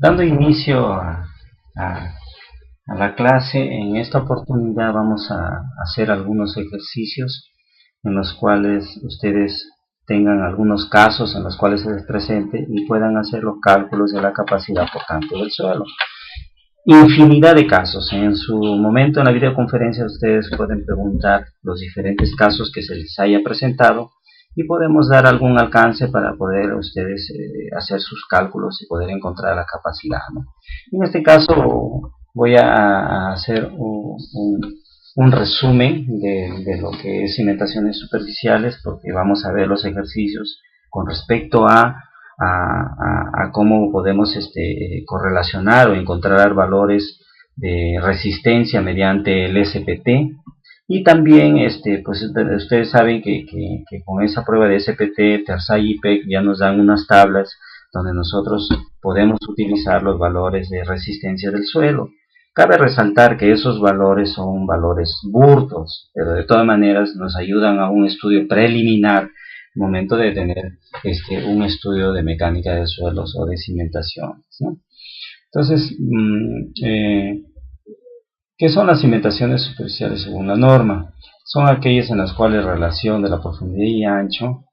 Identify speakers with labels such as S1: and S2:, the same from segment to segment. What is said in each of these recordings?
S1: Dando inicio a- a la clase, en esta oportunidad vamos a hacer algunos ejercicios en los cuales ustedes tengan algunos casos en los cuales se les presente y puedan hacer los cálculos de la capacidad portante del suelo. Infinidad de casos. En su momento en la videoconferencia ustedes pueden preguntar los diferentes casos que se les haya presentado y podemos dar algún alcance para poder ustedes hacer sus cálculos y poder encontrar la capacidad, ¿no? En este caso voy a hacer un resumen de lo que es cimentaciones superficiales, porque vamos a ver los ejercicios con respecto a cómo podemos correlacionar o encontrar valores de resistencia mediante el SPT. Y también pues ustedes saben que con esa prueba de SPT, Tersay y Peck ya nos dan unas tablas donde nosotros podemos utilizar los valores de resistencia del suelo. Cabe resaltar que esos valores son valores burdos, pero de todas maneras nos ayudan a un estudio preliminar momento de tener un estudio de mecánica de suelos o de cimentaciones, ¿no? Entonces, ¿qué son las cimentaciones superficiales según la norma? Son aquellas en las cuales la relación de la profundidad y ancho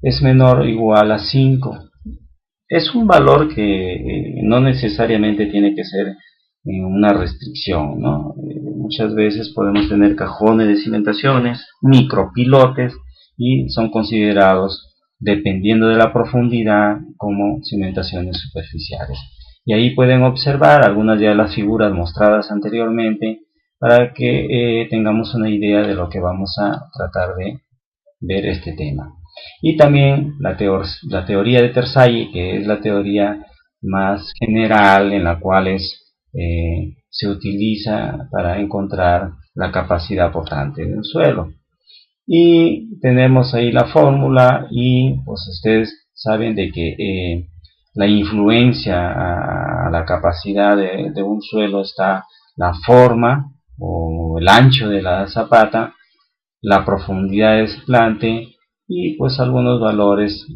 S1: es menor o igual a 5. Es un valor que no necesariamente tiene que ser una restricción, ¿no? Muchas veces podemos tener cajones de cimentaciones, micropilotes, y son considerados, dependiendo de la profundidad, como cimentaciones superficiales. Y ahí pueden observar algunas de las figuras mostradas anteriormente para que tengamos una idea de lo que vamos a tratar de ver este tema. Y también la teoría de Tersay, que es la teoría más general en la cual se utiliza para encontrar la capacidad portante de un suelo. Y tenemos ahí la fórmula, y pues ustedes saben de que la influencia a la capacidad de un suelo está la forma o el ancho de la zapata, la profundidad de desplante y pues algunos valores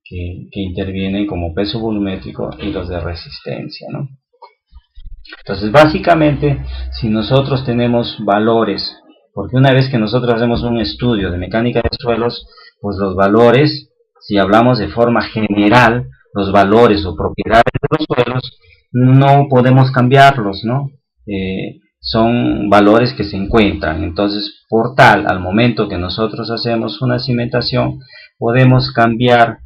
S1: que intervienen como peso volumétrico y los de resistencia, ¿no? Entonces básicamente, si nosotros tenemos valores, porque una vez que nosotros hacemos un estudio de mecánica de suelos, pues los valores, si hablamos de forma general, los valores o propiedades de los suelos, no podemos cambiarlos, ¿no? Son valores que se encuentran. Entonces, por tal, al momento que nosotros hacemos una cimentación, podemos cambiar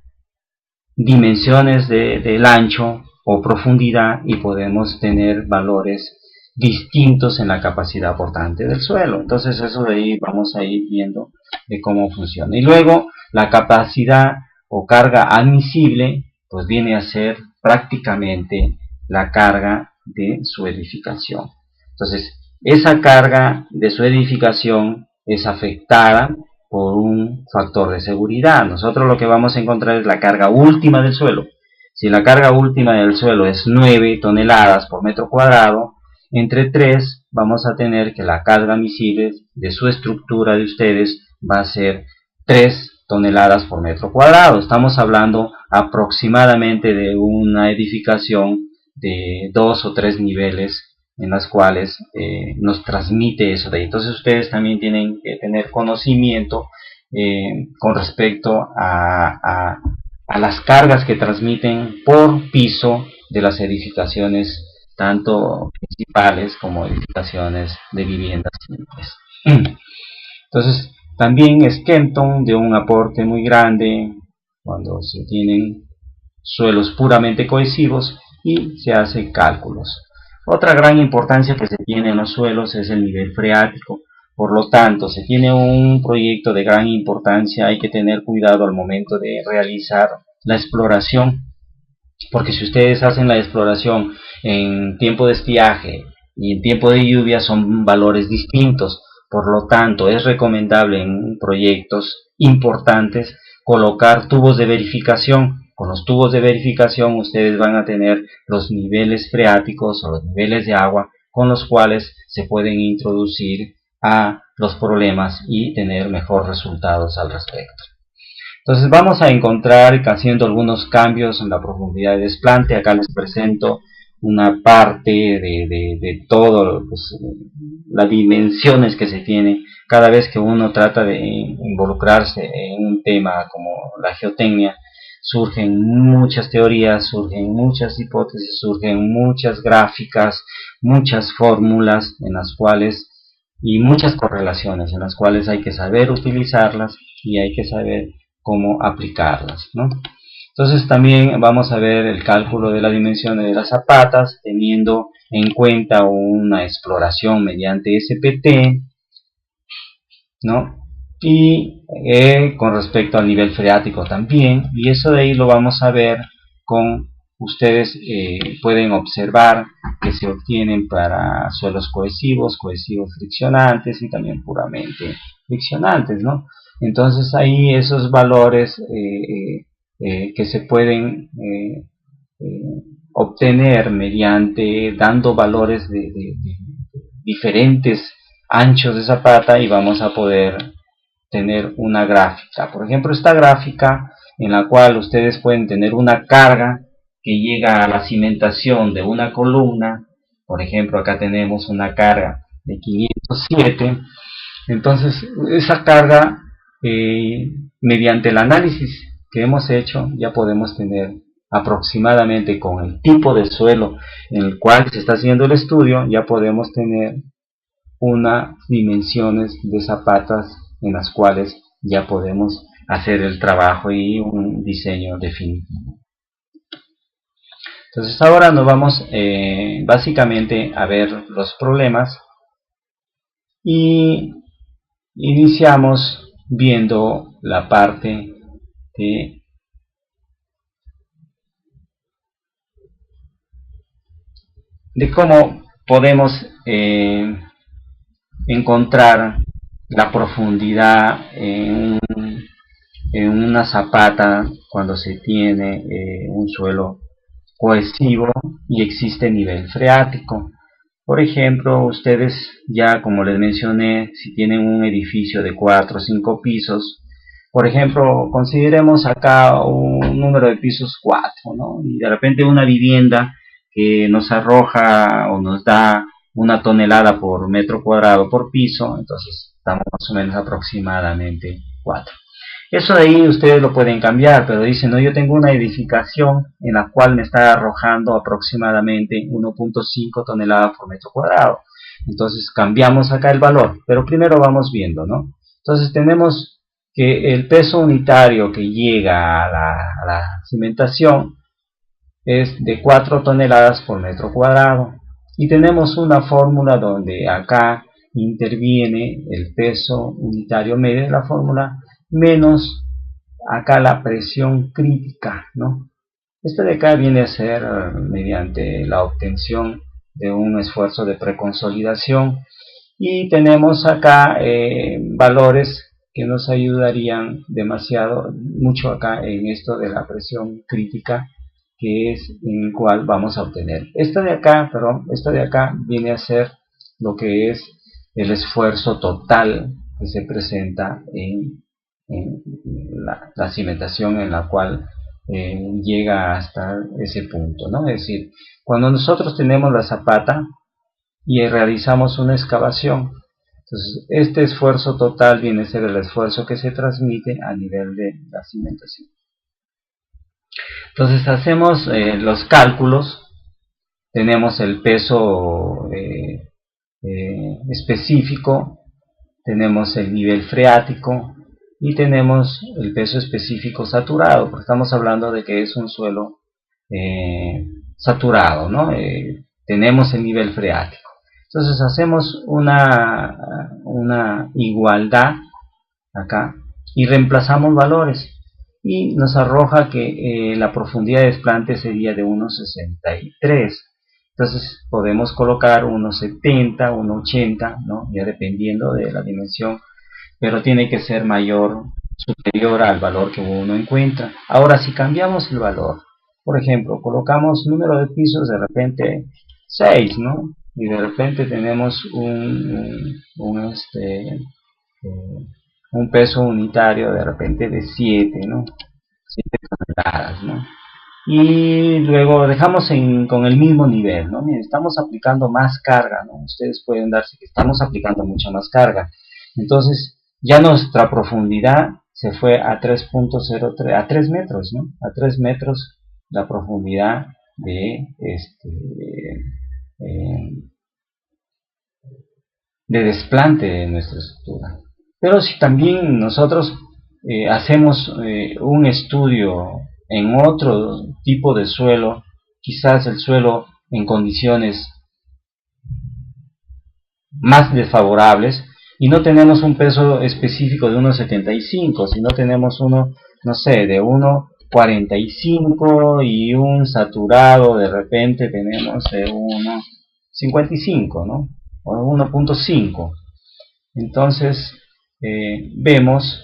S1: dimensiones del ancho o profundidad y podemos tener valores distintos en la capacidad portante del suelo. Entonces eso de ahí vamos a ir viendo de cómo funciona. Y luego la capacidad o carga admisible pues viene a ser prácticamente la carga de su edificación. Entonces esa carga de su edificación es afectada por un factor de seguridad. Nosotros lo que vamos a encontrar es la carga última del suelo. Si la carga última del suelo es 9 toneladas por metro cuadrado, entre 3 vamos a tener que la carga admisible de su estructura de ustedes va a ser 3 toneladas por metro cuadrado. Estamos hablando aproximadamente de una edificación de 2 o 3 niveles en las cuales nos transmite eso de ahí. Entonces ustedes también tienen que tener conocimiento con respecto a las cargas que transmiten por piso de las edificaciones, tanto principales como edificaciones de viviendas simples. Entonces también es Kenton de un aporte muy grande cuando se tienen suelos puramente cohesivos y se hacen cálculos. Otra gran importancia que se tiene en los suelos es el nivel freático. Por lo tanto, se tiene un proyecto de gran importancia, hay que tener cuidado al momento de realizar la exploración, porque si ustedes hacen la exploración en tiempo de estiaje y en tiempo de lluvia son valores distintos. Por lo tanto, es recomendable en proyectos importantes colocar tubos de verificación. Con los tubos de verificación ustedes van a tener los niveles freáticos o los niveles de agua con los cuales se pueden introducir a los problemas y tener mejores resultados al respecto. Entonces vamos a encontrar haciendo algunos cambios en la profundidad de desplante. Acá les presento una parte de todo, pues, las dimensiones que se tiene cada vez que uno trata de involucrarse en un tema como la geotecnia. Surgen muchas teorías, surgen muchas hipótesis, surgen muchas gráficas, muchas fórmulas en las cuales y muchas correlaciones en las cuales hay que saber utilizarlas y hay que saber cómo aplicarlas, ¿no? Entonces también vamos a ver el cálculo de las dimensiones de las zapatas teniendo en cuenta una exploración mediante SPT, ¿no? Y con respecto al nivel freático también, y eso de ahí lo vamos a ver con ustedes. Pueden observar que se obtienen para suelos cohesivos, cohesivos friccionantes y también puramente friccionantes, ¿no? Entonces ahí esos valores que se pueden obtener mediante dando valores de diferentes anchos de zapata, y vamos a poder tener una gráfica. Por ejemplo, esta gráfica en la cual ustedes pueden tener una carga que llega a la cimentación de una columna. Por ejemplo, acá tenemos una carga de 507. Entonces, esa carga, mediante el análisis que hemos hecho, ya podemos tener aproximadamente con el tipo de suelo en el cual se está haciendo el estudio, ya podemos tener unas dimensiones de zapatas en las cuales ya podemos hacer el trabajo y un diseño definitivo. Entonces ahora nos vamos básicamente a ver los problemas y iniciamos viendo la parte de cómo podemos encontrar la profundidad en una zapata cuando se tiene un suelo cohesivo y existe nivel freático. Por ejemplo, ustedes ya, como les mencioné, si tienen un edificio de 4 o 5 pisos, por ejemplo, consideremos acá un número de pisos 4, ¿no? Y de repente una vivienda que nos arroja o nos da 1 tonelada por metro cuadrado por piso, entonces estamos más o menos aproximadamente 4. Eso de ahí ustedes lo pueden cambiar, pero dicen, no, yo tengo una edificación en la cual me está arrojando aproximadamente 1.5 toneladas por metro cuadrado. Entonces cambiamos acá el valor, pero primero vamos viendo, ¿no? Entonces tenemos que el peso unitario que llega a la cimentación es de 4 toneladas por metro cuadrado. Y tenemos una fórmula donde acá interviene el peso unitario medio de la fórmula menos acá la presión crítica, ¿no? Esto de acá viene a ser mediante la obtención de un esfuerzo de preconsolidación, y tenemos acá valores que nos ayudarían demasiado, mucho acá en esto de la presión crítica, que es en el cual vamos a obtener. Esto de acá viene a ser lo que es el esfuerzo total que se presenta en la cimentación en la cual llega hasta ese punto, ¿no? Es decir, cuando nosotros tenemos la zapata y realizamos una excavación, entonces este esfuerzo total viene a ser el esfuerzo que se transmite a nivel de la cimentación. Entonces hacemos los cálculos, tenemos el peso específico, tenemos el nivel freático y tenemos el peso específico saturado, porque estamos hablando de que es un suelo saturado, ¿no? Tenemos el nivel freático. Entonces hacemos una igualdad acá y reemplazamos valores, y nos arroja que la profundidad de desplante sería de 1.63. Entonces podemos colocar 1.70, 1.80, ¿no? Ya dependiendo de la dimensión, pero tiene que ser superior al valor que uno encuentra. Ahora, si cambiamos el valor, por ejemplo, colocamos número de pisos de repente 6, ¿no? Y de repente tenemos un peso unitario de repente de 7, ¿no? 7 toneladas, ¿no? Y luego dejamos con el mismo nivel, ¿no? Miren, estamos aplicando más carga, ¿no? Ustedes pueden darse que estamos aplicando mucha más carga. Entonces, ya nuestra profundidad se fue a 3.03, a 3 metros, ¿no? A 3 metros la profundidad de desplante de nuestra estructura. Pero si también nosotros hacemos un estudio en otro tipo de suelo, quizás el suelo en condiciones más desfavorables, y no tenemos un peso específico de 1,75, sino tenemos uno, no sé, de 1,45 y un saturado de repente tenemos de 1,55, ¿no? O 1,5. Entonces vemos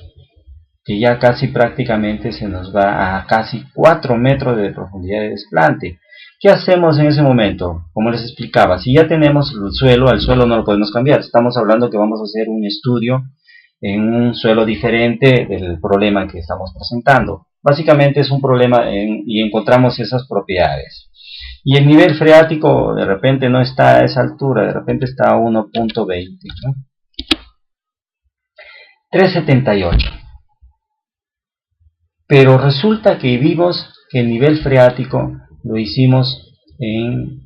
S1: que ya casi prácticamente se nos va a casi 4 metros de profundidad de desplante. ¿Qué hacemos en ese momento? Como les explicaba, si ya tenemos el suelo, al suelo no lo podemos cambiar. Estamos hablando que vamos a hacer un estudio en un suelo diferente del problema que estamos presentando. Básicamente es un problema y encontramos esas propiedades. Y el nivel freático de repente no está a esa altura, de repente está a 1.20, ¿no? 378. Pero resulta que vimos que el nivel freático lo hicimos en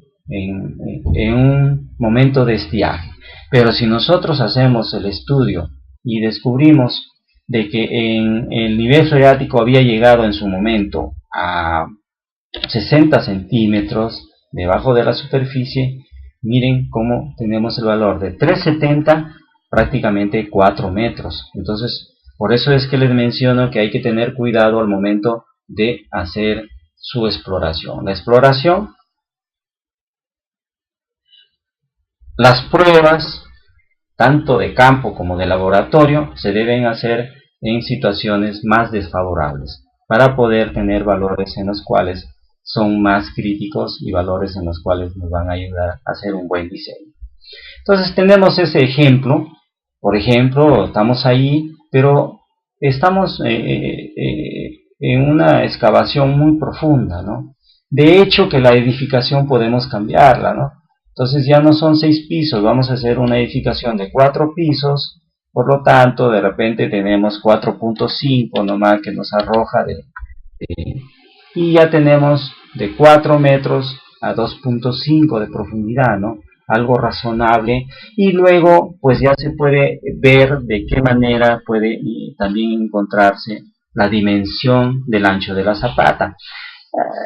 S1: un momento de estiaje. Pero si nosotros hacemos el estudio y descubrimos de que el nivel freático había llegado en su momento a 60 centímetros debajo de la superficie, miren cómo tenemos el valor de 370, prácticamente 4 metros. Entonces, por eso es que les menciono que hay que tener cuidado al momento de hacer su exploración. La exploración, las pruebas, tanto de campo como de laboratorio, se deben hacer en situaciones más desfavorables, para poder tener valores en los cuales son más críticos y valores en los cuales nos van a ayudar a hacer un buen diseño. Entonces tenemos ese ejemplo. Por ejemplo, estamos ahí, pero estamos en una excavación muy profunda, ¿no? De hecho, que la edificación podemos cambiarla, ¿no? Entonces ya no son 6 pisos, vamos a hacer una edificación de 4 pisos, por lo tanto, de repente tenemos 4.5 nomás que nos arroja y ya tenemos de 4 metros a 2.5 de profundidad, ¿no? Algo razonable, y luego pues ya se puede ver de qué manera puede también encontrarse la dimensión del ancho de la zapata.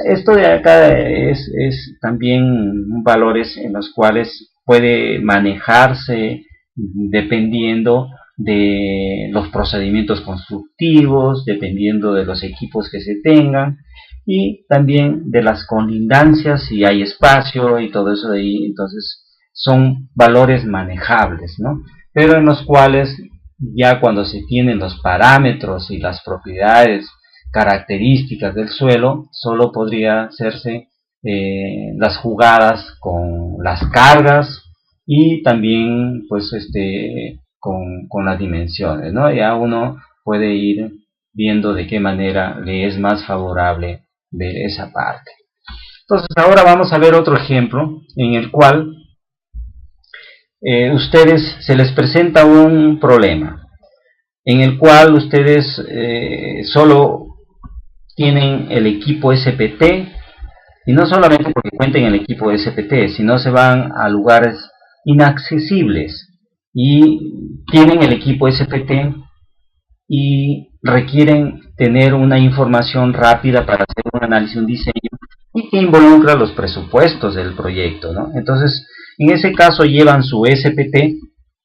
S1: Esto de acá es también valores en los cuales puede manejarse dependiendo de los procedimientos constructivos, dependiendo de los equipos que se tengan, y también de las colindancias, si hay espacio y todo eso de ahí. Entonces son valores manejables, ¿no? Pero en los cuales ya cuando se tienen los parámetros y las propiedades características del suelo, solo podría hacerse las jugadas con las cargas y también pues con las dimensiones, ¿no? Ya uno puede ir viendo de qué manera le es más favorable ver esa parte. Entonces ahora vamos a ver otro ejemplo en el cual ustedes se les presenta un problema en el cual ustedes solo tienen el equipo SPT, y no solamente porque cuenten el equipo SPT, sino se van a lugares inaccesibles y tienen el equipo SPT y requieren tener una información rápida para hacer un análisis, un diseño, y que involucra los presupuestos del proyecto, ¿no? Entonces, en ese caso llevan su SPT.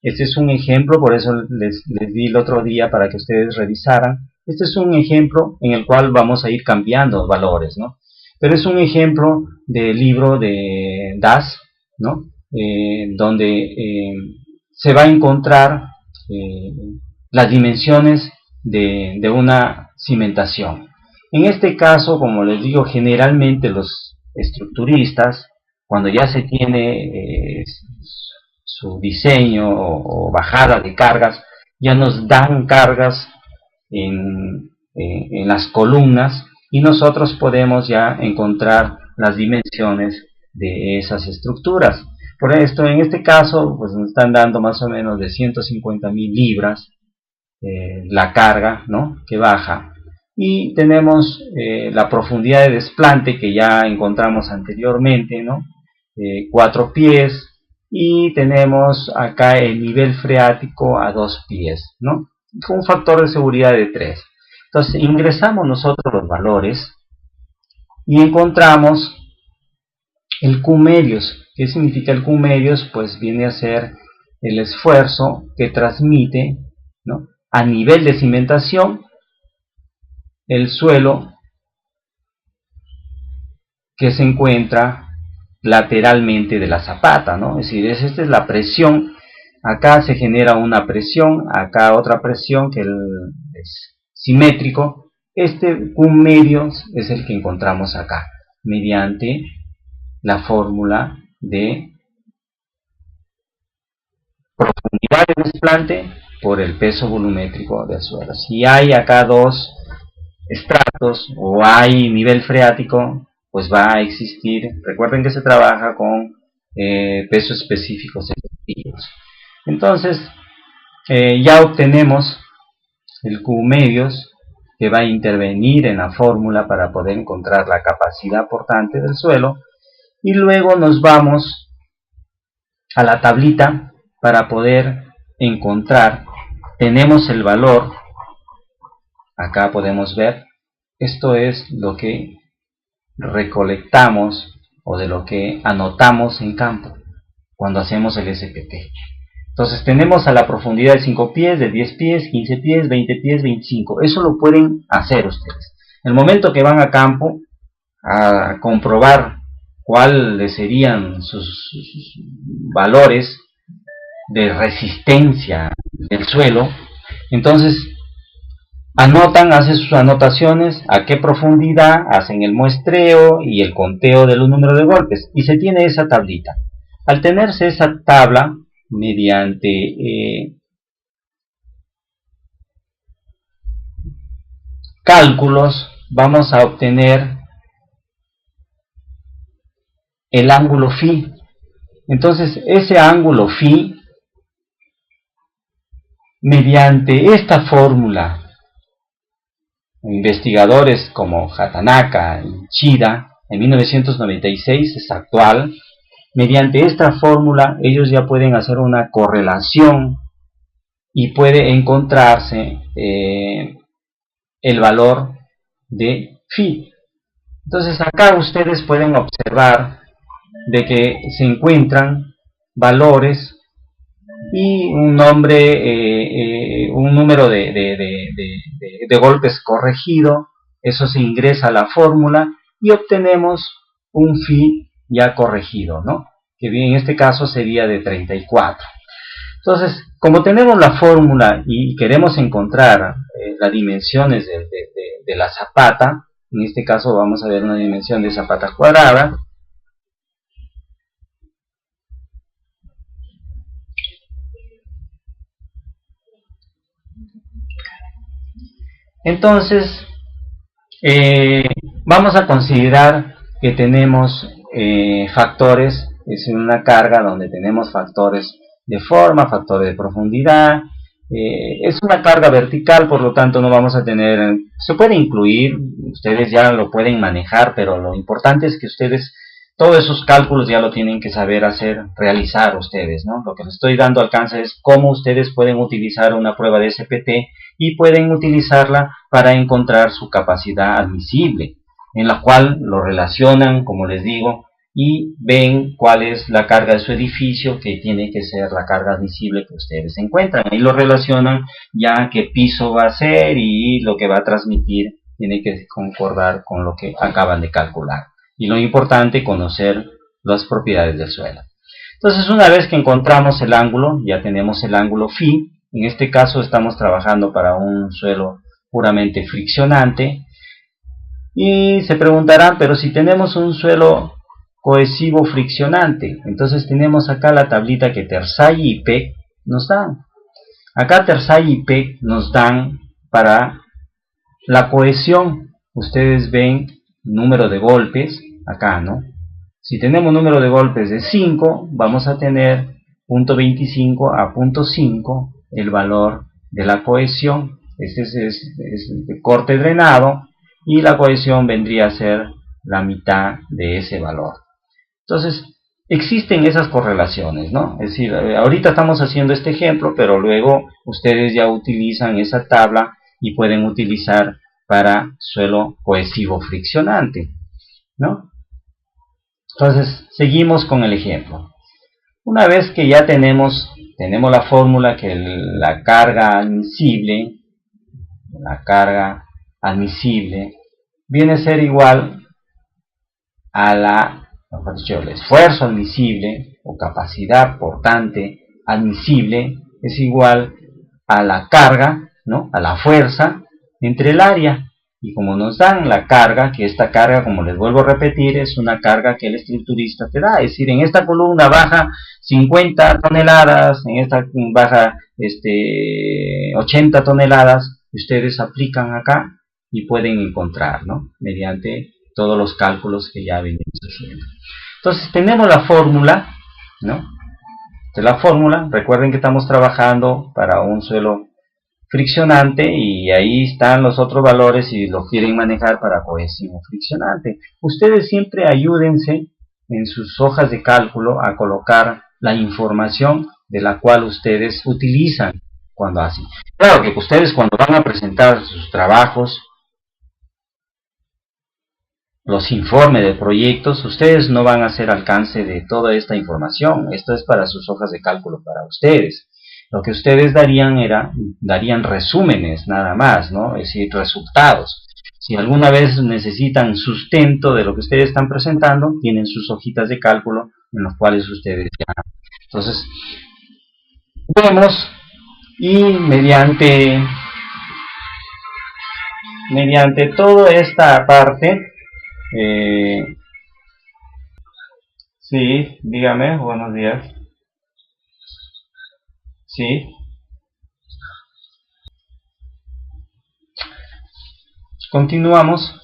S1: Este es un ejemplo, por eso les di el otro día para que ustedes revisaran. Este es un ejemplo en el cual vamos a ir cambiando valores, ¿no? Pero es un ejemplo del libro de Das, ¿no? Donde se va a encontrar las dimensiones de una cimentación. En este caso, como les digo, generalmente los estructuristas, cuando ya se tiene su diseño o bajada de cargas, ya nos dan cargas en las columnas, y nosotros podemos ya encontrar las dimensiones de esas estructuras. Por esto, en este caso, pues nos están dando más o menos de 150.000 libras la carga, ¿no?, que baja. Y tenemos la profundidad de desplante que ya encontramos anteriormente, ¿no?, 4 pies, y tenemos acá el nivel freático a 2 pies, ¿no?, con un factor de seguridad de 3. Entonces ingresamos nosotros los valores y encontramos el Q medios. ¿Qué significa el Q medios? Pues viene a ser el esfuerzo que transmite, ¿no?, a nivel de cimentación el suelo que se encuentra lateralmente de la zapata, ¿no? Es decir, esta es la presión. Acá se genera una presión, acá otra presión que es simétrico. Este Q medios es el que encontramos acá, mediante la fórmula de profundidad de desplante por el peso volumétrico del suelo. Si hay acá dos estratos o hay nivel freático, pues va a existir. Recuerden que se trabaja con pesos específicos efectivos. Entonces ya obtenemos el Q medios, que va a intervenir en la fórmula para poder encontrar la capacidad portante del suelo, y luego nos vamos a la tablita para poder encontrar. Tenemos el valor, acá podemos ver, esto es lo que recolectamos o de lo que anotamos en campo cuando hacemos el SPT. Entonces tenemos a la profundidad de 5 pies, de 10 pies, 15 pies, 20 pies, 25. Eso lo pueden hacer ustedes. El momento que van a campo a comprobar cuáles serían sus valores de resistencia del suelo, entonces anotan, hacen sus anotaciones, a qué profundidad, hacen el muestreo y el conteo de los números de golpes, y se tiene esa tablita. Al tenerse esa tabla, mediante cálculos, vamos a obtener el ángulo phi. Entonces ese ángulo phi, mediante esta fórmula, investigadores como Hatanaka y Chida en 1996, es actual, mediante esta fórmula ellos ya pueden hacer una correlación y puede encontrarse el valor de phi. Entonces acá ustedes pueden observar de que se encuentran valores y un nombre, un número de golpes corregido. Eso se ingresa a la fórmula y obtenemos un phi ya corregido, ¿no?, que bien en este caso sería de 34. Entonces, como tenemos la fórmula y queremos encontrar las dimensiones de la zapata, en este caso vamos a ver una dimensión de zapata cuadrada. Entonces, vamos a considerar que tenemos factores, es una carga donde tenemos factores de forma, factores de profundidad. Es una carga vertical, por lo tanto no vamos a tener, se puede incluir, ustedes ya lo pueden manejar, pero lo importante es que ustedes todos esos cálculos ya lo tienen que saber hacer, realizar ustedes, ¿no? Lo que les estoy dando alcance es cómo ustedes pueden utilizar una prueba de SPT y pueden utilizarla para encontrar su capacidad admisible, en la cual lo relacionan, como les digo, y ven cuál es la carga de su edificio, que tiene que ser la carga admisible que ustedes encuentran. Ahí lo relacionan ya qué piso va a ser y lo que va a transmitir tiene que concordar con lo que acaban de calcular. Y lo importante, conocer las propiedades del suelo. Entonces, una vez que encontramos el ángulo, ya tenemos el ángulo phi. En este caso estamos trabajando para un suelo puramente friccionante. Y se preguntarán, pero si tenemos un suelo cohesivo friccionante, entonces tenemos acá la tablita que Terzaghi y Peck nos dan. Acá Tersay y Peck nos dan para la cohesión. Ustedes ven número de golpes acá, ¿no? Si tenemos número de golpes de 5, vamos a tener 0.25 a 0.5 el valor de la cohesión. Este es de corte drenado y la cohesión vendría a ser la mitad de ese valor. Entonces, existen esas correlaciones, ¿no? Es decir, ahorita estamos haciendo este ejemplo, pero luego ustedes ya utilizan esa tabla y pueden utilizar para suelo cohesivo friccionante, ¿no? Entonces, seguimos con el ejemplo. Una vez que ya tenemos la fórmula que la carga admisible viene a ser igual a mejor dicho, el esfuerzo admisible o capacidad portante admisible es igual a la carga, ¿no? A la fuerza entre el área. Y como nos dan la carga, que esta carga, como les vuelvo a repetir, es una carga que el estructurista te da. Es decir, en esta columna baja 50 toneladas, en esta baja 80 toneladas, ustedes aplican acá y pueden encontrar, ¿no? Mediante todos los cálculos que ya venimos haciendo. Entonces tenemos la fórmula, ¿no? La fórmula, recuerden que estamos trabajando para un suelo friccionante y ahí están los otros valores si lo quieren manejar para cohesivo friccionante. Ustedes siempre ayúdense en sus hojas de cálculo a colocar la información de la cual ustedes utilizan cuando hacen. Claro que ustedes cuando van a presentar sus trabajos, los informes de proyectos, ustedes no van a hacer alcance de toda esta información. Esto es para sus hojas de cálculo para ustedes. Lo que ustedes darían resúmenes nada más, ¿no? Es decir, resultados. Si alguna vez necesitan sustento de lo que ustedes están presentando, tienen sus hojitas de cálculo en las cuales ustedes ya. Entonces, vemos y mediante toda esta parte, sí, dígame, buenos días. Sí. Continuamos.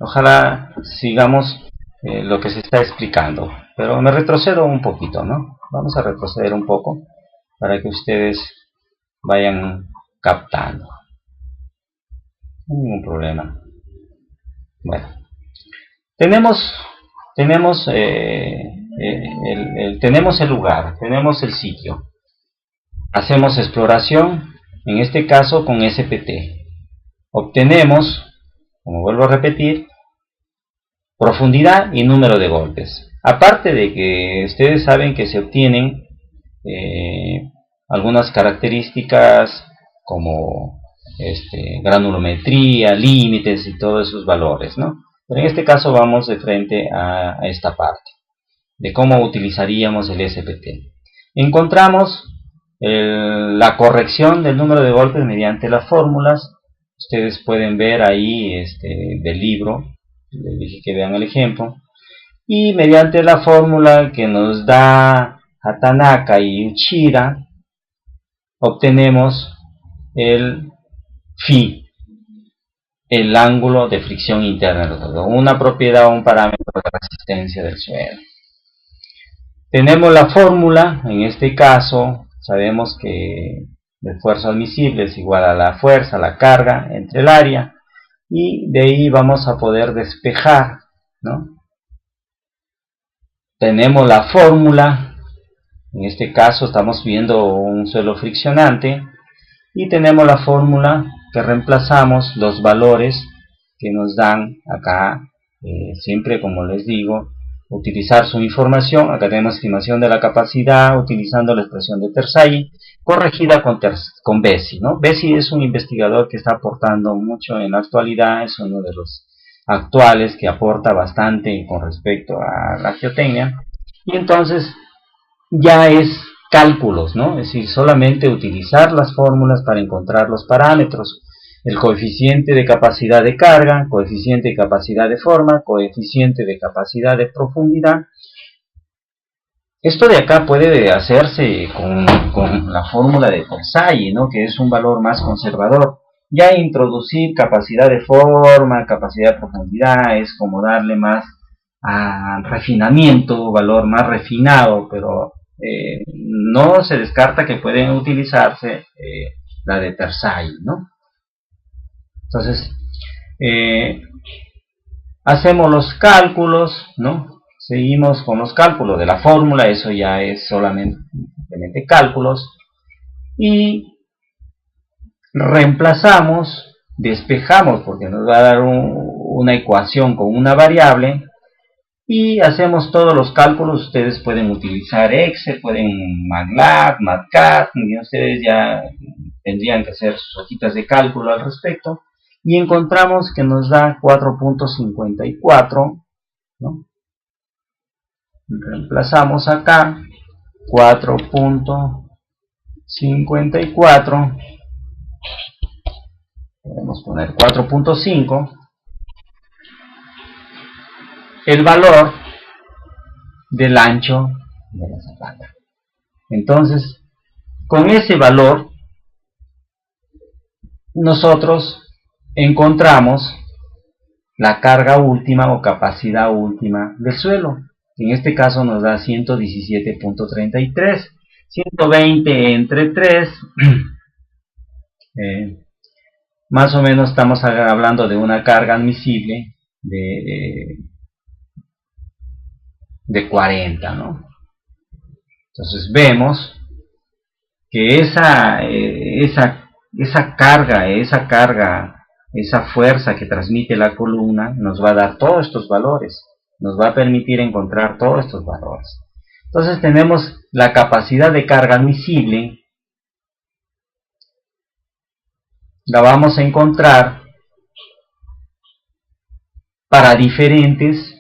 S1: Ojalá sigamos lo que se está explicando. Pero me retrocedo un poquito, ¿no? Vamos a retroceder un poco para que ustedes vayan captando. No hay ningún problema. Bueno. Tenemos el lugar, tenemos el sitio. Hacemos exploración, en este caso con SPT. Obtenemos, como vuelvo a repetir, profundidad y número de golpes. Aparte de que ustedes saben que se obtienen algunas características como granulometría, límites y todos esos valores, ¿no? Pero en este caso vamos de frente a esta parte de cómo utilizaríamos el SPT. Encontramos la corrección del número de golpes mediante las fórmulas. Ustedes pueden ver ahí del libro, les dije que vean el ejemplo, y mediante la fórmula que nos da Hatanaka y Uchida, obtenemos el phi, el ángulo de fricción interna, una propiedad o un parámetro de resistencia del suelo. Tenemos la fórmula, en este caso sabemos que el esfuerzo admisible es igual a la fuerza, la carga entre el área, y de ahí vamos a poder despejar, ¿no? Tenemos la fórmula, en este caso estamos viendo un suelo friccionante, y tenemos la fórmula que reemplazamos los valores que nos dan acá, siempre como les digo, utilizar su información. Acá tenemos estimación de la capacidad utilizando la expresión de Tersay, corregida con Bessi, ¿no? Bessi es un investigador que está aportando mucho en la actualidad, es uno de los actuales que aporta bastante con respecto a la geotecnia, y entonces ya es cálculos, ¿no? Es decir, solamente utilizar las fórmulas para encontrar los parámetros. El coeficiente de capacidad de carga, coeficiente de capacidad de forma, coeficiente de capacidad de profundidad, Esto de acá puede hacerse con la fórmula de Tersay, ¿no? Que es un valor más conservador. Ya introducir capacidad de forma, capacidad de profundidad, es como darle más refinamiento, valor más refinado, pero no se descarta que pueden utilizarse la de Tersay, ¿no? Entonces, hacemos los cálculos, ¿no? Seguimos con los cálculos de la fórmula, eso ya es solamente cálculos, y reemplazamos, despejamos, porque nos va a dar una ecuación con una variable, y hacemos todos los cálculos. Ustedes pueden utilizar Excel, pueden MATLAB, MATCAD, y ustedes ya tendrían que hacer sus hojitas de cálculo al respecto, y encontramos que nos da 4.54, ¿no? Reemplazamos acá 4.54, podemos poner 4.5, el valor del ancho de la zapata. Entonces, con ese valor nosotros encontramos la carga última o capacidad última del suelo. En este caso nos da 117.33, 120 entre 3, más o menos estamos hablando de una carga admisible de 40, ¿no? Entonces vemos que esa carga, esa fuerza que transmite la columna nos va a dar todos estos valores, nos va a permitir encontrar todos estos valores. Entonces tenemos la capacidad de carga admisible, la vamos a encontrar para diferentes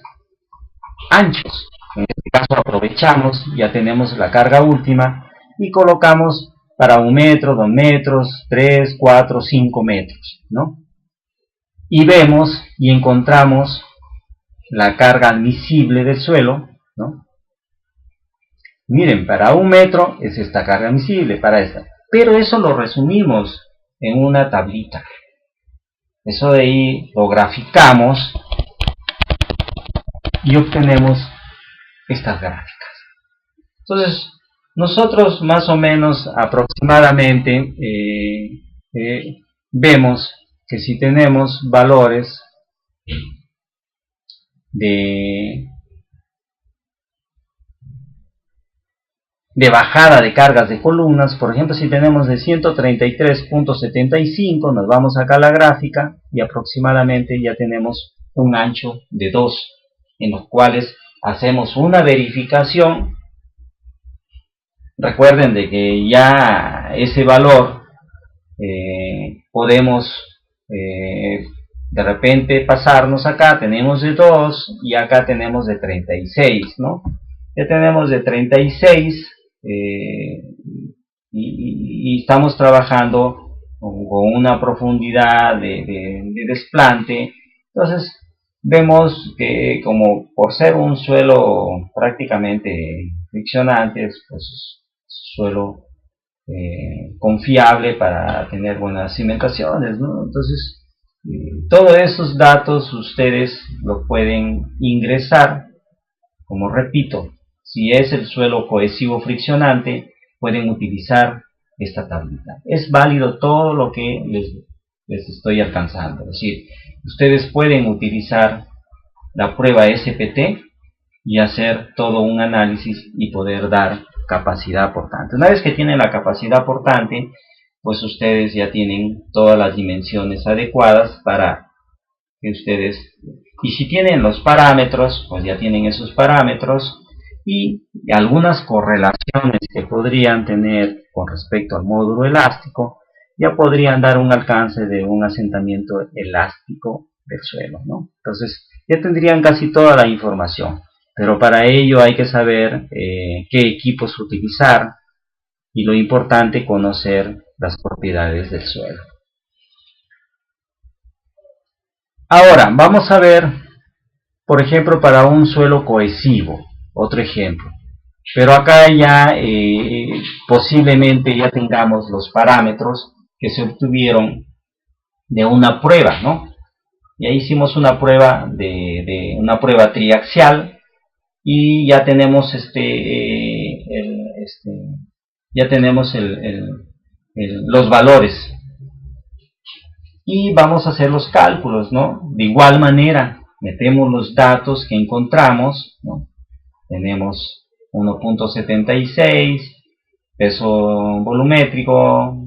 S1: anchos. En este caso aprovechamos, ya tenemos la carga última y colocamos para 1 metro, 2 metros, 3, 4, 5 metros, ¿no? Y vemos y encontramos la carga admisible del suelo, ¿no? Miren, para 1 metro es esta carga admisible, para esta. Pero eso lo resumimos en una tablita. Eso de ahí lo graficamos y obtenemos estas gráficas. Entonces, nosotros más o menos aproximadamente vemos que si tenemos valores de bajada de cargas de columnas, por ejemplo, si tenemos de 133.75, nos vamos acá a la gráfica y aproximadamente ya tenemos un ancho de 2, en los cuales hacemos una verificación. Recuerden de que ya ese valor podemos de repente pasarnos acá, tenemos de 2 y acá tenemos de 36, ¿no? Ya tenemos de 36 y estamos trabajando con una profundidad de desplante. Entonces vemos que como por ser un suelo prácticamente friccionante, pues suelo confiable para tener buenas cimentaciones, ¿no? Entonces todos esos datos ustedes lo pueden ingresar. Como repito, si es el suelo cohesivo friccionante, pueden utilizar esta tablita. Es válido todo lo que les estoy alcanzando. Es decir, ustedes pueden utilizar la prueba SPT y hacer todo un análisis y poder dar capacidad portante. Una vez que tienen la capacidad portante, pues ustedes ya tienen todas las dimensiones adecuadas para que ustedes, y si tienen los parámetros, pues ya tienen esos parámetros y algunas correlaciones que podrían tener con respecto al módulo elástico, ya podrían dar un alcance de un asentamiento elástico del suelo, ¿no? Entonces ya tendrían casi toda la información, pero para ello hay que saber qué equipos utilizar y lo importante, conocer las propiedades del suelo. Ahora, vamos a ver, por ejemplo, para un suelo cohesivo, otro ejemplo. Pero acá ya posiblemente ya tengamos los parámetros que se obtuvieron de una prueba, ¿no? Ya hicimos una prueba de una prueba triaxial y ya tenemos ya tenemos los valores y vamos a hacer los cálculos, ¿no? De igual manera metemos los datos que encontramos, ¿no? Tenemos 1.76 peso volumétrico,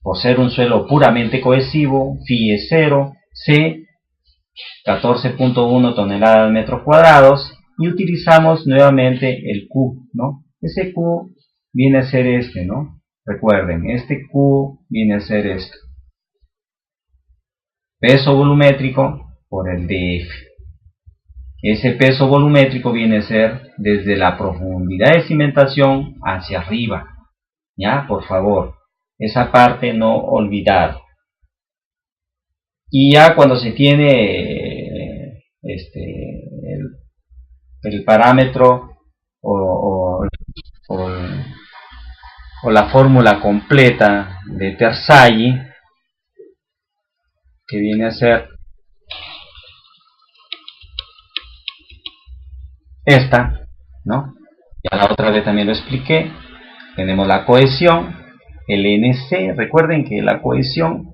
S1: por ser un suelo puramente cohesivo, Phi es 0, C 14.1 toneladas al metro cuadrados, y utilizamos nuevamente el Q, ¿no? Ese Q viene a ser este, ¿no? Recuerden, este Q viene a ser esto. Peso volumétrico por el DF. Ese peso volumétrico viene a ser desde la profundidad de cimentación hacia arriba. ¿Ya? Por favor, esa parte no olvidar. Y ya cuando se tiene el parámetro o la fórmula completa de Terzaghi, que viene a ser esta, ¿no? Ya la otra vez también lo expliqué. Tenemos la cohesión, el NC. Recuerden que la cohesión,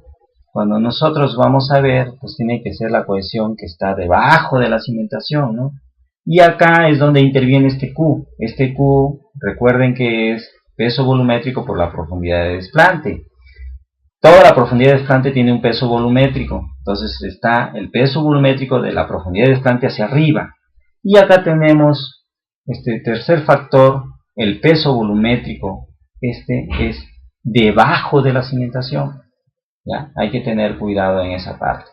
S1: cuando nosotros vamos a ver, pues tiene que ser la cohesión que está debajo de la cimentación, ¿no? Y acá es donde interviene este Q. Este Q, recuerden que es peso volumétrico por la profundidad de desplante. Toda la profundidad de desplante tiene un peso volumétrico. Entonces está el peso volumétrico de la profundidad de desplante hacia arriba. Y acá tenemos este tercer factor, el peso volumétrico. Este es debajo de la cimentación. ¿Ya? Hay que tener cuidado en esa parte.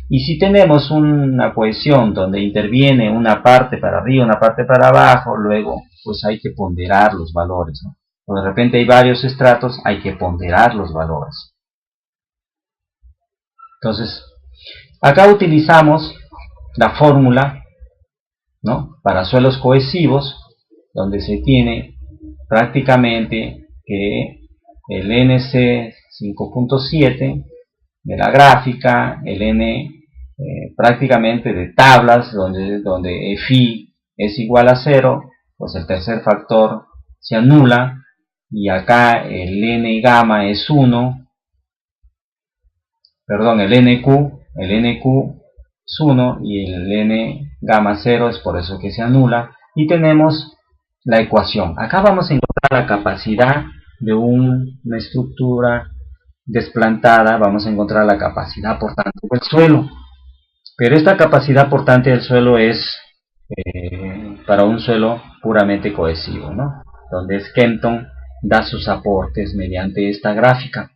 S1: Y si tenemos una cohesión donde interviene una parte para arriba, una parte para abajo, luego pues hay que ponderar los valores, ¿no? O de repente hay varios estratos, hay que ponderar los valores. Entonces, acá utilizamos la fórmula, ¿no? Para suelos cohesivos, donde se tiene prácticamente que el NC 5.7 de la gráfica, el N prácticamente de tablas, donde Phi es igual a 0, pues el tercer factor se anula, y acá el N gamma es 1, perdón, el NQ es 1 y el N gamma 0 es por eso que se anula, y tenemos la ecuación. Acá vamos a encontrar la capacidad de una estructura desplantada, vamos a encontrar la capacidad portante del suelo, pero esta capacidad portante del suelo es para un suelo puramente cohesivo, ¿no? Donde Skempton da sus aportes mediante esta gráfica.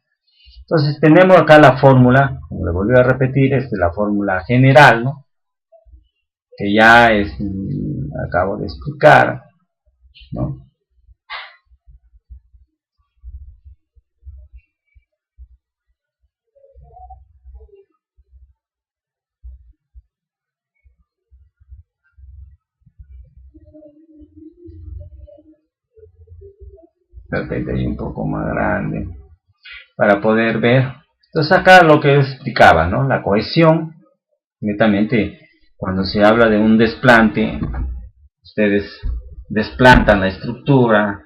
S1: Entonces tenemos acá la fórmula, como le volví a repetir, es la fórmula general, ¿no? Que ya acabo de explicar, ¿no? De repente hay un poco más grande para poder ver. Entonces acá lo que explicaba, ¿no? La cohesión, netamente cuando se habla de un desplante, ustedes desplantan la estructura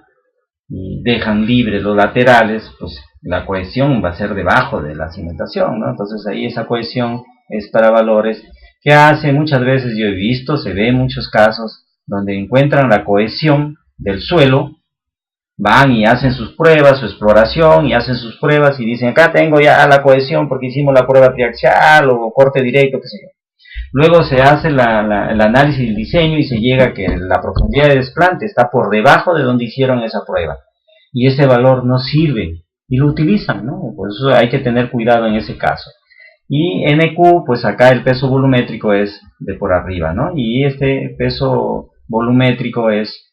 S1: y dejan libres los laterales, pues la cohesión va a ser debajo de la cimentación, ¿no? Entonces ahí esa cohesión es para valores que hace muchas veces, yo he visto, se ve en muchos casos, donde encuentran la cohesión del suelo, van y hacen sus pruebas, su exploración, y hacen sus pruebas y dicen, acá tengo ya la cohesión porque hicimos la prueba triaxial o corte directo, qué sé yo. Luego se hace el análisis del diseño y se llega a que la profundidad de desplante está por debajo de donde hicieron esa prueba. Y ese valor no sirve y lo utilizan, ¿no? Por eso hay que tener cuidado en ese caso. Y NQ, pues acá el peso volumétrico es de por arriba, ¿no? Y este peso volumétrico es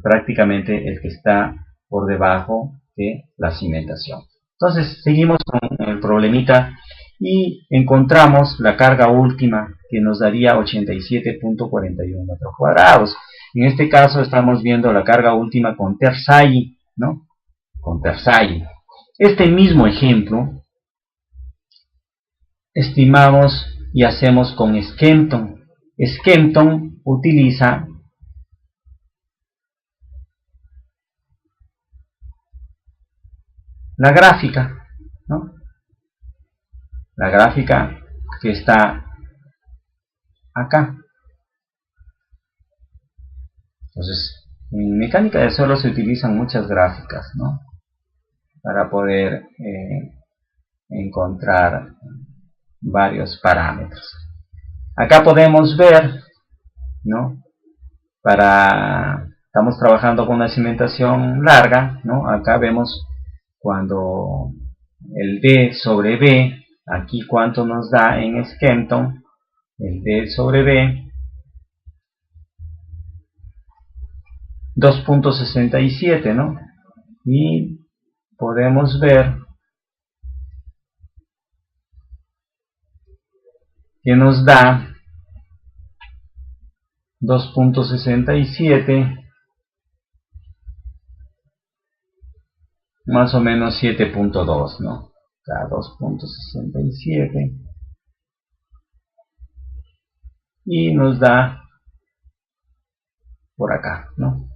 S1: prácticamente el que está por debajo de la cimentación. Entonces seguimos con el problemita y encontramos la carga última que nos daría 87.41 metros cuadrados. En este caso estamos viendo la carga última con Terzaghi, ¿no? Con Terzaghi. Este mismo ejemplo estimamos y hacemos con Skempton. Skempton utiliza la gráfica, ¿no? La gráfica que está acá. Entonces, en mecánica de suelo se utilizan muchas gráficas, ¿no? Para poder encontrar varios parámetros. Acá podemos ver, ¿no? Estamos trabajando con una cimentación larga, ¿no? Acá vemos cuando el D sobre B, aquí cuánto nos da en Skempton, el D sobre B, 2.67, ¿no? Y podemos ver que nos da 2.67 más o menos 7.2, ¿no? Acá 2.67 y nos da por acá, ¿no?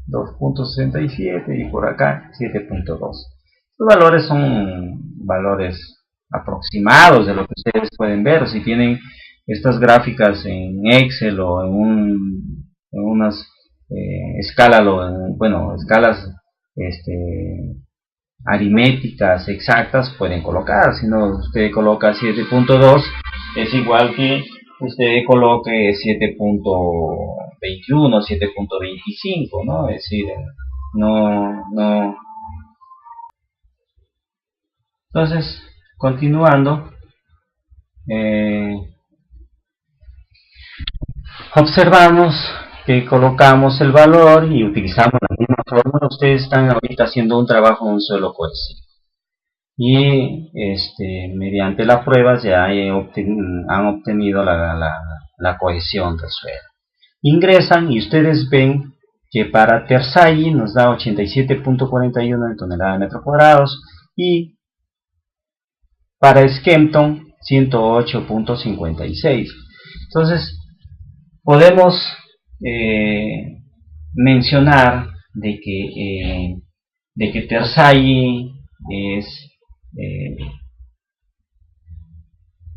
S1: 2.67 y por acá 7.2. Los valores son valores aproximados de lo que ustedes pueden ver. Si tienen estas gráficas en Excel o en unas escalas aritméticas exactas, pueden colocar. Si no, usted coloca 7.2, es igual que usted coloque 7.21, 7.25, ¿no? Es decir, no. Entonces, continuando, observamos que colocamos el valor y utilizamos la misma fórmula. Ustedes están ahorita haciendo un trabajo en un suelo cohesivo. Y mediante las pruebas ya han obtenido la cohesión del suelo. Ingresan y ustedes ven que para Terzaghi nos da 87.41 en tonelada de metros cuadrados y para Skempton 108.56. Entonces podemos mencionar de que Terzaghi es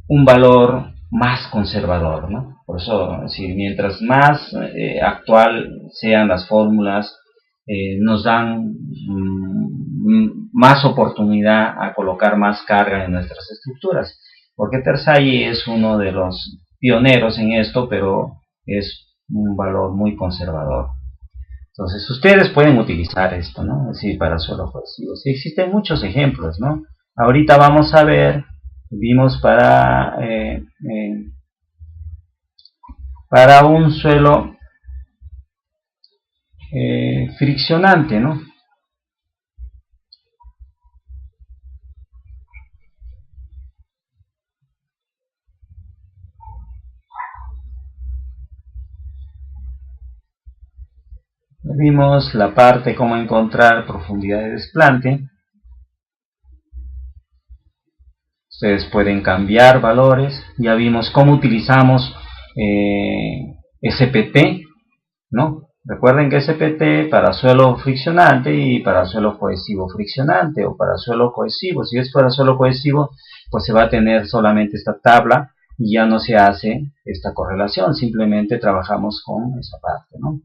S1: un valor más conservador, ¿no? Por eso, si mientras más actual sean las fórmulas, nos dan más oportunidad a colocar más carga en nuestras estructuras, porque Terzaghi es uno de los pioneros en esto, pero es un valor muy conservador. Entonces ustedes pueden utilizar esto, ¿no? Es decir, para suelos cohesivos. Y existen muchos ejemplos, ¿no? Ahorita vamos a ver, vimos para un suelo friccionante, ¿no? Vimos la parte cómo encontrar profundidad de desplante. Ustedes pueden cambiar valores. Ya vimos cómo utilizamos SPT, ¿no? Recuerden que SPT para suelo friccionante y para suelo cohesivo friccionante, o para suelo cohesivo. Si es para suelo cohesivo, pues se va a tener solamente esta tabla y ya no se hace esta correlación. Simplemente trabajamos con esa parte, ¿no?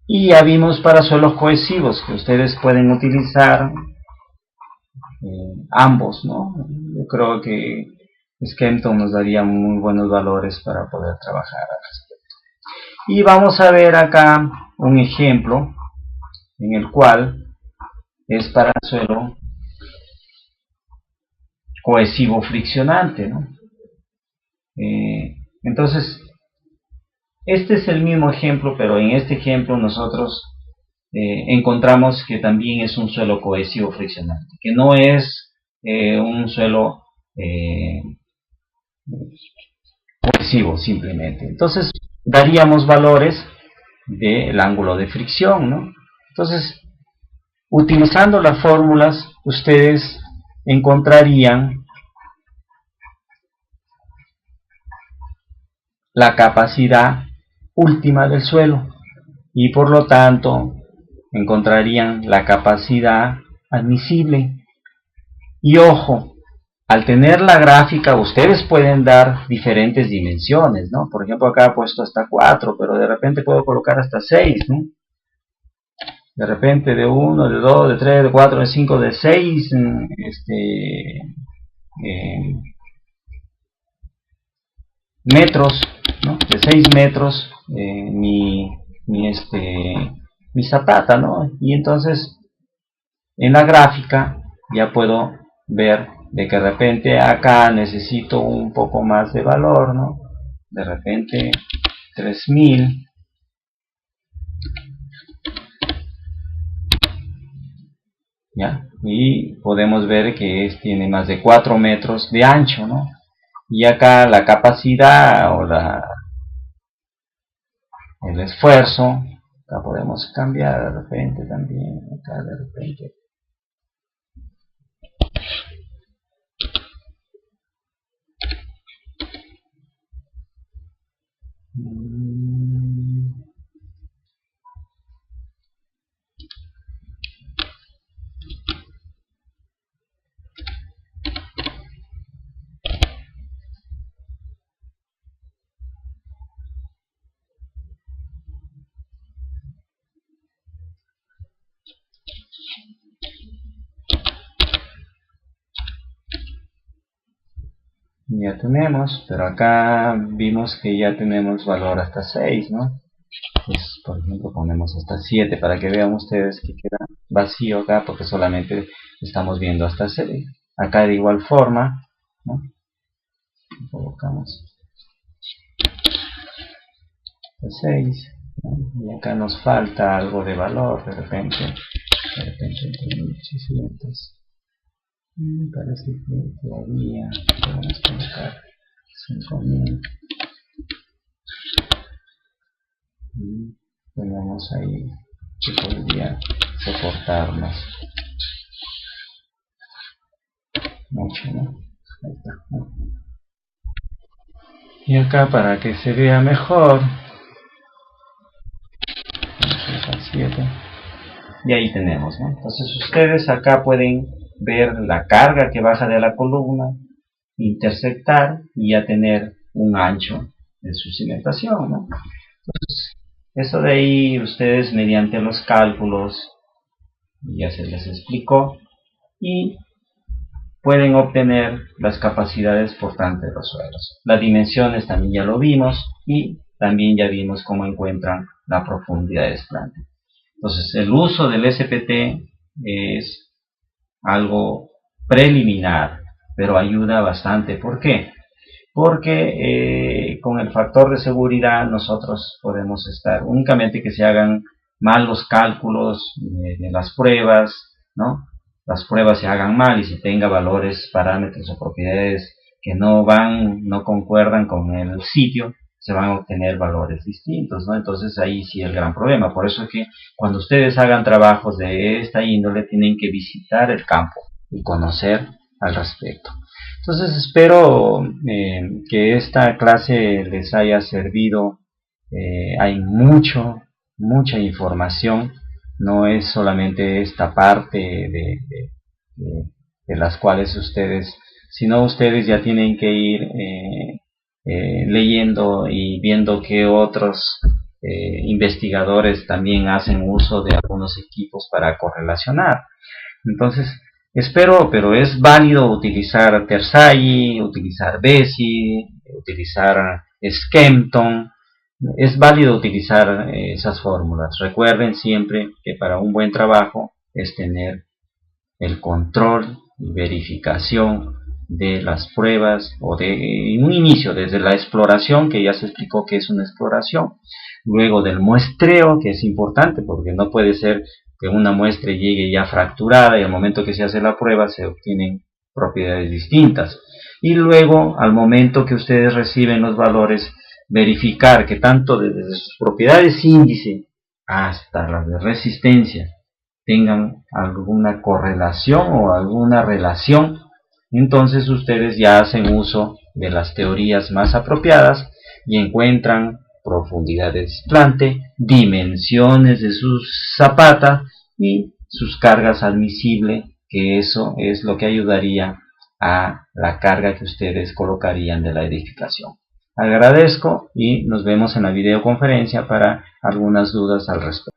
S1: Y ya vimos para suelos cohesivos que ustedes pueden utilizar ambos, ¿no? Yo creo que Skempton nos daría muy buenos valores para poder trabajar al respecto. Y vamos a ver acá un ejemplo en el cual es para suelo cohesivo friccionante, ¿no? Entonces, este es el mismo ejemplo, pero en este ejemplo nosotros encontramos que también es un suelo cohesivo friccionante, que no es un suelo cohesivo simplemente. Entonces daríamos valores del ángulo de fricción, ¿no? Entonces, utilizando las fórmulas, ustedes encontrarían la capacidad última del suelo y por lo tanto encontrarían la capacidad admisible. Y ojo, al tener la gráfica ustedes pueden dar diferentes dimensiones, ¿no? Por ejemplo, acá he puesto hasta 4, pero de repente puedo colocar hasta 6, ¿no? De repente de 1, de 2, de 3, de 4, de 5, de 6 metros, ¿no? De 6 metros mi zapata, ¿no? Y entonces en la gráfica ya puedo ver de que de repente acá necesito un poco más de valor, ¿no? De repente 3000, ¿ya? Y podemos ver que tiene más de 4 metros de ancho, ¿no? Y acá la capacidad o el esfuerzo, acá podemos cambiar de repente también, acá de repente. Ya tenemos, pero acá vimos que ya tenemos valor hasta 6, ¿no? Pues, por ejemplo, ponemos hasta 7 para que vean ustedes que queda vacío acá porque solamente estamos viendo hasta 6. Acá de igual forma, ¿no? Colocamos hasta 6, ¿no? Y acá nos falta algo de valor de repente entre 1600. Parece que todavía podemos colocar 5000. Tenemos ahí que podría soportarnos mucho, ¿no? Ahí está, ¿no? Y acá para que se vea mejor, 7, y ahí tenemos, ¿no? Entonces ustedes acá pueden ver la carga que baja de la columna, intersectar y ya tener un ancho de su cimentación, ¿no? Entonces, eso de ahí ustedes mediante los cálculos ya se les explicó y pueden obtener las capacidades portantes de los suelos. Las dimensiones también ya lo vimos y también ya vimos cómo encuentran la profundidad de desplante. Entonces el uso del SPT es algo preliminar, pero ayuda bastante. ¿Por qué? Porque con el factor de seguridad nosotros podemos estar, únicamente que se hagan mal los cálculos de las pruebas, ¿no? Las pruebas se hagan mal y si tenga valores, parámetros o propiedades que no concuerdan con el sitio, se van a obtener valores distintos, ¿no? Entonces ahí sí el gran problema. Por eso es que cuando ustedes hagan trabajos de esta índole tienen que visitar el campo y conocer al respecto. Entonces espero que esta clase les haya servido. Hay mucha información, no es solamente esta parte de las cuales ustedes, sino ustedes ya tienen que ir leyendo y viendo que otros investigadores también hacen uso de algunos equipos para correlacionar. Entonces, espero, pero es válido utilizar Tersai, utilizar Besi, utilizar Skempton. Es válido utilizar esas fórmulas. Recuerden siempre que para un buen trabajo es tener el control y verificación de las pruebas o de un inicio, desde la exploración, que ya se explicó que es una exploración, luego del muestreo, que es importante porque no puede ser que una muestra llegue ya fracturada y al momento que se hace la prueba se obtienen propiedades distintas. Y luego, al momento que ustedes reciben los valores, verificar que tanto desde sus propiedades índice hasta las de resistencia tengan alguna correlación o alguna relación. Entonces ustedes ya hacen uso de las teorías más apropiadas y encuentran profundidad de desplante, dimensiones de sus zapatas y sus cargas admisibles, que eso es lo que ayudaría a la carga que ustedes colocarían de la edificación. Agradezco y nos vemos en la videoconferencia para algunas dudas al respecto.